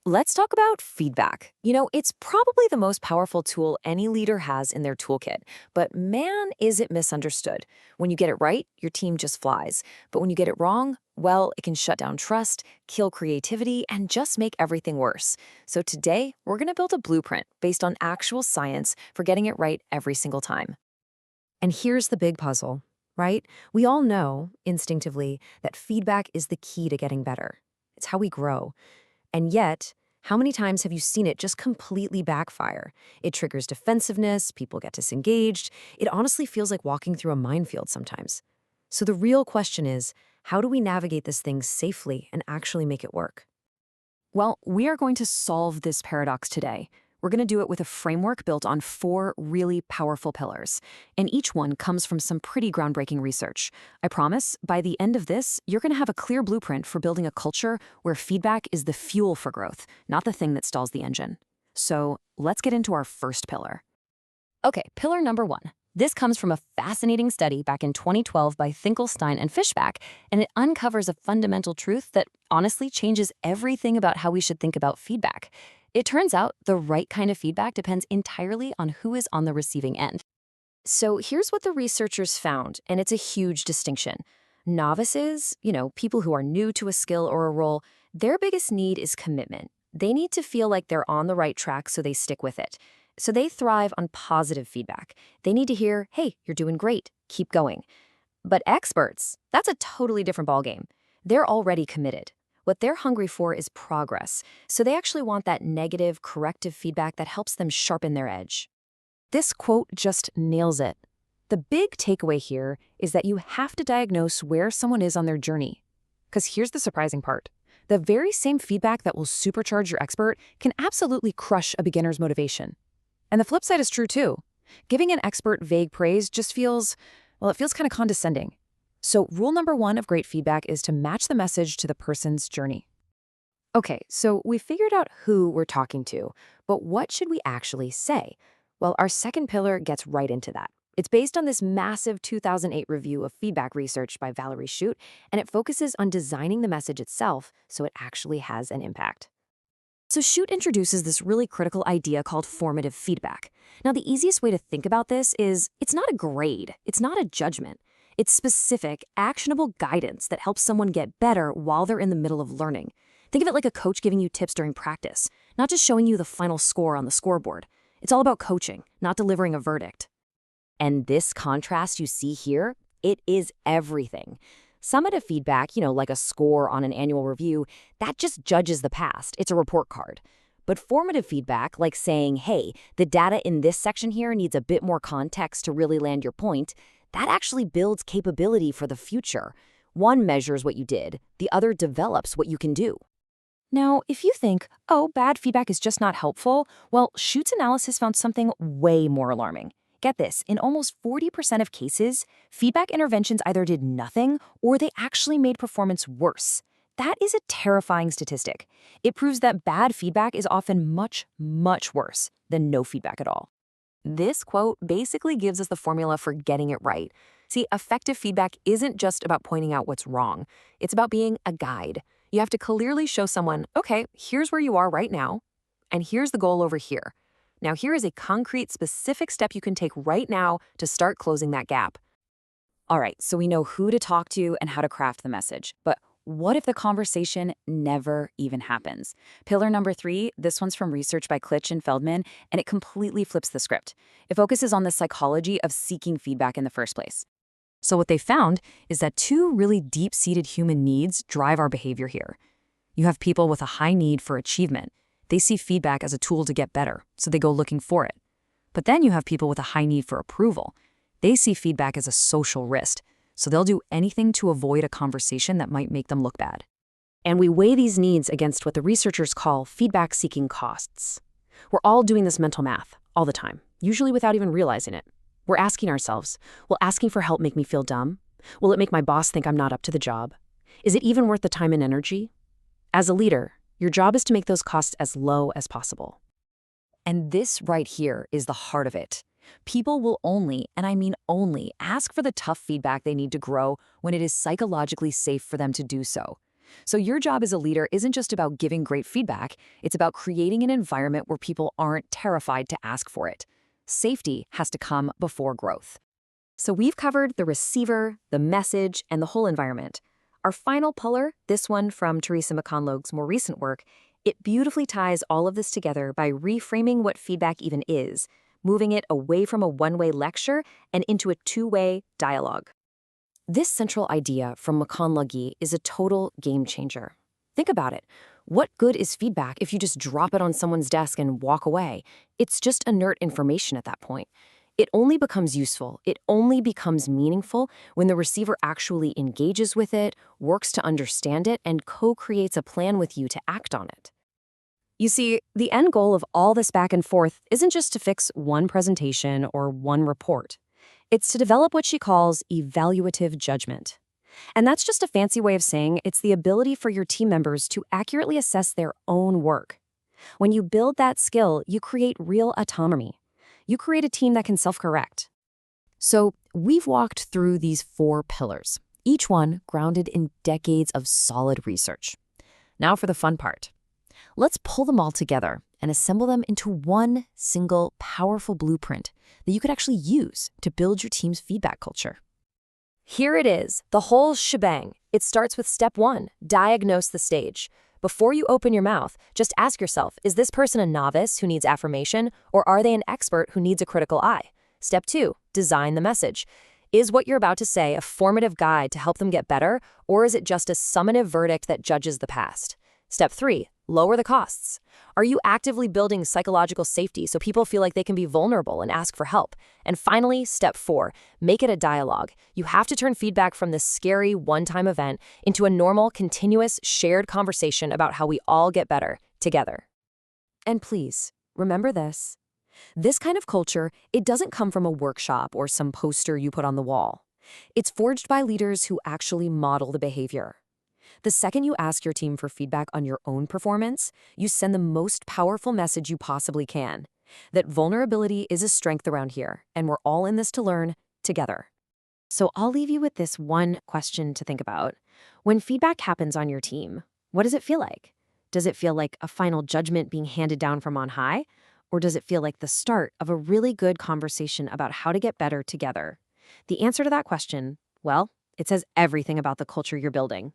Let's talk about feedback. It's probably the most powerful tool any leader has in their toolkit, but man, is it misunderstood. When you get it right, your team just flies. But when you get it wrong, well, it can shut down trust, kill creativity, and just make everything worse. So today, we're going to build a blueprint based on actual science for getting it right every single time. And here's the big puzzle, right? We all know, instinctively, that feedback is the key to getting better. It's how we grow. And yet, how many times have you seen it just completely backfire? It triggers defensiveness, people get disengaged. It honestly feels like walking through a minefield sometimes. So the real question is, how do we navigate this thing safely and actually make it work? Well, we are going to solve this paradox today. We're going to do it with a framework built on 4 really powerful pillars, and each one comes from some pretty groundbreaking research. I promise, by the end of this, you're going to have a clear blueprint for building a culture where feedback is the fuel for growth, not the thing that stalls the engine. So let's get into our first pillar. Okay, pillar number 1. This comes from a fascinating study back in 2012 by Finkelstein and Fishback, and it uncovers a fundamental truth that honestly changes everything about how we should think about feedback. It turns out the right kind of feedback depends entirely on who is on the receiving end. So here's what the researchers found, and it's a huge distinction. Novices, people who are new to a skill or a role, their biggest need is commitment. They need to feel like they're on the right track so they stick with it. So they thrive on positive feedback. They need to hear, hey, you're doing great, keep going. But experts, that's a totally different ballgame. They're already committed. What they're hungry for is progress, so they actually want that negative, corrective feedback that helps them sharpen their edge. This quote just nails it. The big takeaway here is that you have to diagnose where someone is on their journey. Because here's the surprising part. The very same feedback that will supercharge your expert can absolutely crush a beginner's motivation. And the flip side is true too. Giving an expert vague praise just feels kind of condescending. So rule number 1 of great feedback is to match the message to the person's journey. Okay, so we figured out who we're talking to, but what should we actually say? Well, our second pillar gets right into that. It's based on this massive 2008 review of feedback research by Valerie Shute, and it focuses on designing the message itself so it actually has an impact. So Shute introduces this really critical idea called formative feedback. Now, the easiest way to think about this is it's not a grade, it's not a judgment. It's specific, actionable guidance that helps someone get better while they're in the middle of learning. Think of it like a coach giving you tips during practice, not just showing you the final score on the scoreboard. It's all about coaching, not delivering a verdict. And this contrast you see here, it is everything. Summative feedback, like a score on an annual review, that just judges the past. It's a report card. But formative feedback, like saying, hey, the data in this section here needs a bit more context to really land your point, that actually builds capability for the future. One measures what you did, the other develops what you can do. Now, if you think, oh, bad feedback is just not helpful, well, Schute's analysis found something way more alarming. Get this, in almost 40% of cases, feedback interventions either did nothing or they actually made performance worse. That is a terrifying statistic. It proves that bad feedback is often much, much worse than no feedback at all. This quote basically gives us the formula for getting it right. See, effective feedback isn't just about pointing out what's wrong. It's about being a guide. You have to clearly show someone, okay, here's where you are right now, and here's the goal over here. Now, here is a concrete, specific step you can take right now to start closing that gap. All right, so we know who to talk to and how to craft the message, but what if the conversation never even happens? Pillar number 3, this one's from research by Klitsch and Feldman, and it completely flips the script. It focuses on the psychology of seeking feedback in the first place. So what they found is that 2 really deep-seated human needs drive our behavior here. You have people with a high need for achievement. They see feedback as a tool to get better, so they go looking for it. But then you have people with a high need for approval. They see feedback as a social risk, so they'll do anything to avoid a conversation that might make them look bad. And we weigh these needs against what the researchers call feedback-seeking costs. We're all doing this mental math all the time, usually without even realizing it. We're asking ourselves, will asking for help make me feel dumb? Will it make my boss think I'm not up to the job? Is it even worth the time and energy? As a leader, your job is to make those costs as low as possible. And this right here is the heart of it. People will only, and I mean only, ask for the tough feedback they need to grow when it is psychologically safe for them to do so. So your job as a leader isn't just about giving great feedback, it's about creating an environment where people aren't terrified to ask for it. Safety has to come before growth. So we've covered the receiver, the message, and the whole environment. Our final pillar, this one from Teresa McConlogue's more recent work, it beautifully ties all of this together by reframing what feedback even is, moving it away from a one-way lecture and into a two-way dialogue. This central idea from McConlogue is a total game changer. Think about it. What good is feedback if you just drop it on someone's desk and walk away? It's just inert information at that point. It only becomes useful, it only becomes meaningful when the receiver actually engages with it, works to understand it, and co-creates a plan with you to act on it. You see, the end goal of all this back and forth isn't just to fix one presentation or one report. It's to develop what she calls evaluative judgment. And that's just a fancy way of saying it's the ability for your team members to accurately assess their own work. When you build that skill, you create real autonomy. You create a team that can self-correct. So we've walked through these 4 pillars, each one grounded in decades of solid research. Now for the fun part. Let's pull them all together and assemble them into one single powerful blueprint that you could actually use to build your team's feedback culture. Here it is, the whole shebang. It starts with step 1, diagnose the stage. Before you open your mouth, just ask yourself, is this person a novice who needs affirmation, or are they an expert who needs a critical eye? Step 2, design the message. Is what you're about to say a formative guide to help them get better, or is it just a summative verdict that judges the past? Step 3, lower the costs. Are you actively building psychological safety so people feel like they can be vulnerable and ask for help? And finally, step 4, make it a dialogue. You have to turn feedback from this scary one-time event into a normal, continuous, shared conversation about how we all get better together. And please, remember this. This kind of culture, it doesn't come from a workshop or some poster you put on the wall. It's forged by leaders who actually model the behavior. The second you ask your team for feedback on your own performance, you send the most powerful message you possibly can, that vulnerability is a strength around here, and we're all in this to learn together. So I'll leave you with this one question to think about. When feedback happens on your team, what does it feel like? Does it feel like a final judgment being handed down from on high? Or does it feel like the start of a really good conversation about how to get better together? The answer to that question, well, it says everything about the culture you're building.